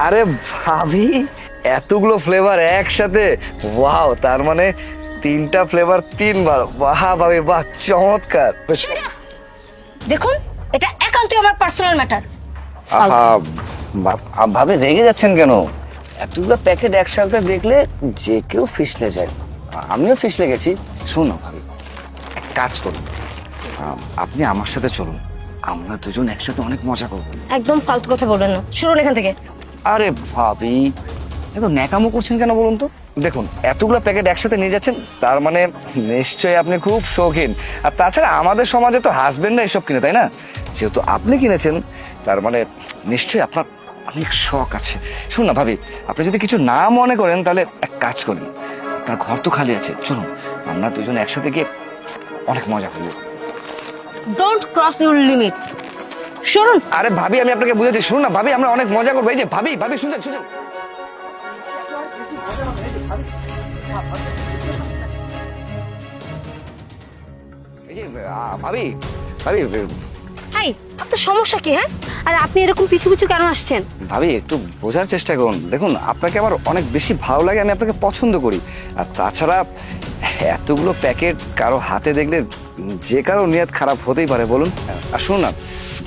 আরে ভাবি, এতগুলো ফ্লেভার একসাথে, ওয়াও! তার মানে 3টা ফ্লেভার 3বার। বাহ ভাবি, বাহ, চমৎকার। দেখুন, এটা একান্তই আমার পার্সোনাল ম্যাটার। আহা, ভাবি রেগে যাচ্ছেন কেন? এতগুলো প্যাকেট একসাথে দেখলে যে কেউ ফিসলে যায়। আমিও ফিসলে গেছি। শোনো ভাবি, এক কাজ করুন, আপনি আমার সাথে চলুন, আমরা দুজন একসাথে অনেক মজা করবো। একদম ফালতু কথা বলবেন না, শুনুন এখান থেকে। আরে ভাবি, এত ন্যাকামো করছেন কেন বলুন তো? দেখুন, এতগুলো প্যাকেট একসাথে নিয়ে যাচ্ছেন, তার মানে নিশ্চয়ই আপনি খুব শৌখিন। আর তাছাড়া আমাদের সমাজে তো হাজবেন্ডরা এসব কিনে, তাই না? যেহেতু আপনি কিনেছেন, তার মানে নিশ্চয়ই আপনার অনেক শখ আছে। শুনুন না ভাবি, আপনি যদি কিছু না মনে করেন তাহলে এক কাজ করেন, আপনার ঘর তো খালি আছে, চলুন আমরা দুজন একসাথে গিয়ে অনেক মজা করবো। Don't cross your limit. শুনুন। আরে ভাবি, আমি আপনাকে বুঝাচ্ছি, শুনুন না ভাবি, আমরা অনেক মজা করবো। এই যে ভাবি, ভাবি শুনছেন? শুনছেন? এই যে ভাবি, ভাবি, হাই, আপনার সমস্যা কি? হ্যাঁ, আর আপনি এরকম পিছু পিছু কেন আসছেন? ভাবি একটু বোঝার চেষ্টা করুন। দেখুন, আপনাকে আমার অনেক বেশি ভালো লাগে, আমি আপনাকে পছন্দ করি। আর তাছাড়া এতগুলো প্যাকেট কারো হাতে দেখলে যে কারো নিয়ত খারাপ হতেই পারে, বলুন। আর শুনুন না,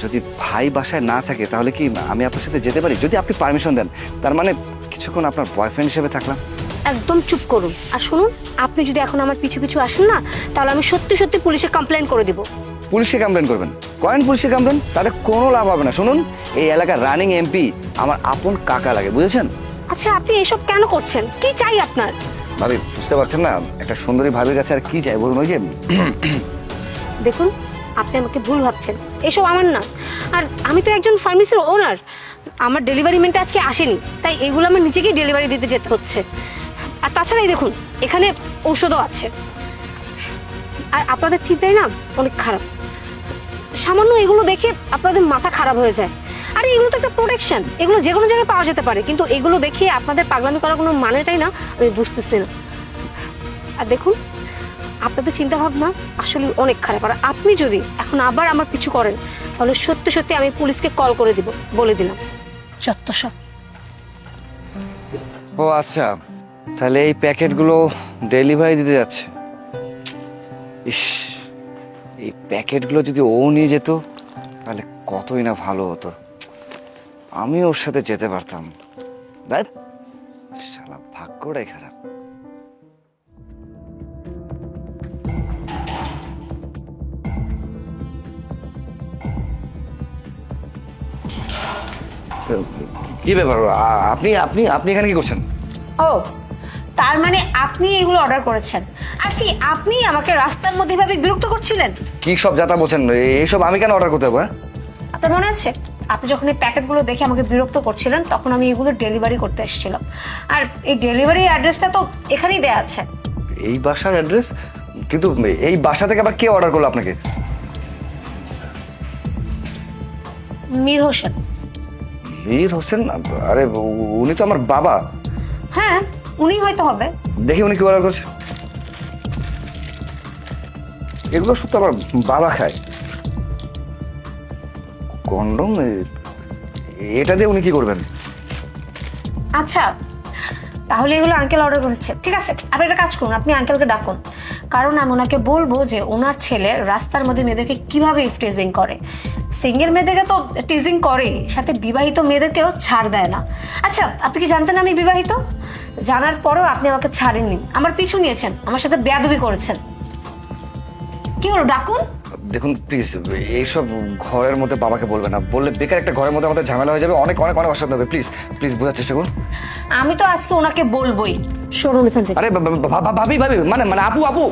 যদি ভাই বাসায় না থাকে তাহলে কি আমি আপনার সাথে যেতে পারি, যদি আপনি পারমিশন দেন? তার মানে কিছুক্ষণ আপনার বয়ফ্রেন্ড হিসেবে থাকলাম। একদম চুপ করুন। আর শুনুন, আপনি যদি এখন আমার পিছু পিছু আসেন না, তাহলে আমি সত্যি সত্যি পুলিশে কমপ্লেন করে দিব। পুলিশে কমপ্লেন করবেন? করেন পুলিশে কমপ্লেন, তাহলে কোনো লাভ হবে না। শুনুন, এই এলাকার রানিং এমপি আমার আপন কাকা লাগে, বুঝেছেন? আচ্ছা, আপনি এসব কেন করছেন? কি চাই আপনার? ভাবি বুঝতে পারছেন না, একটা সুন্দরী ভাবির কাছে আর কি চাই বলুন? ওই যে দেখুন, আপনি আমাকে ভুল ভাবছেন, এসব আমার না। আর আমি তো একজন ফার্মেসির ওনার, আমার ডেলিভারি ম্যানটা আজকে আসেনি, তাই এগুলো আমার নিজেকেই ডেলিভারি দিতে যেতে হচ্ছে। আর তাছাড়া এই দেখুন, এখানে ঔষধও আছে। আর আপনাদের চিন্তাই না অনেক খারাপ, সামান্য এগুলো দেখে আপনাদের মাথা খারাপ হয়ে যায়। আরে এগুলো তো একটা প্রোটেকশন, এগুলো যে কোনো জায়গায় পাওয়া যেতে পারে, কিন্তু এগুলো দেখিয়ে আপনাদের পাগলামি করার কোনো মানেটাই না, আমি বুঝতেছি না। আর দেখুন, আপনাদের চিন্তা ভাবনা আসলে অনেক খারাপ। আর আপনি যদি এখন আবার আমার পিছু করেন, তাহলে সত্যি সত্যি আমি পুলিশকে কল করে দিব, বলে দিলাম। যত সব। ও আচ্ছা, তাহলে এই প্যাকেটগুলো ডেলিভারি দিতে যাচ্ছে। ইস, এই প্যাকেটগুলো যদি ও নিয়ে যেত তাহলে কতই না ভালো হতো, আমি ওর সাথে যেতে পারতাম। দেখ, শালা ভাগ্যটাই খারাপ। কি ব্যাপার? আপনি আপনি আপনি এখানে কি করছেন? ও, তার মানে আপনি এগুলো অর্ডার করেছেন, আর সেই আপনি আমাকে রাস্তার মধ্যে ভাবে বিরক্ত করছিলেন? কি সব যাতা বলছেন? এইসব আমি কেন অর্ডার করতে হবে? আপনার মনে আছে, আপনি যখন এই প্যাকেটগুলো দেখে আমাকে বিরক্ত করছিলেন, তখন আমি এগুলো ডেলিভারি করতে এসেছিলাম। আর এই ডেলিভারি অ্যাড্রেসটা তো এখানেই দেয়া আছে। এই বাসার অ্যাড্রেস? কিন্তু এই বাসা থেকে আবার কে অর্ডার করলো আপনাকে? মীর হোসেন। মীর হোসেন? আরে উনি তো আমার বাবা। হ্যাঁ, উনি হয়তো হবে। দেখি উনি কি অর্ডার করছে। এগুলো শুধু আমার বাবা খায়। কন্ডম? এটা দিয়ে উনি কি করবেন? আচ্ছা, তাহলে এগুলো আঙ্কেল অর্ডার করেছে। ঠিক আছে, আপনি একটা কাজ করুন, আপনি আঙ্কেলকে ডাকুন, কারণ আমি ওনাকে বলবো যে ওনার ছেলে রাস্তার মধ্যে মেয়েদেরকে কিভাবে টিজিং করে। সিঙ্গেল মেয়েদেরকে তো টিজিং করে, সাথে বিবাহিত মেয়েদেরকেও ছাড় দেয় না। আচ্ছা, আপনি কি জানতেন আমি বিবাহিত? জানার পরেও আপনি আমাকে ছাড়েননি, আমার পিছু নিয়েছেন, আমার সাথে বেয়াদবি করেছেন। কি হলো, ডাকুন। দেখুন প্লিজ, এইসব ঘরের মধ্যে বাবাকে বলবেন না, বললে বেকার একটা ঘরের মধ্যে আমাদের ঝামেলা হয়ে যাবে, অনেক অনেক অনেক অশান্তি হবে। প্লিজ প্লিজ বোঝার চেষ্টা করুন। আমি তো আজকে ওনাকে বলবোই। সরুন এখান থেকে। আরে ভাবি, ভাবি, মানে মানে আপু, আপু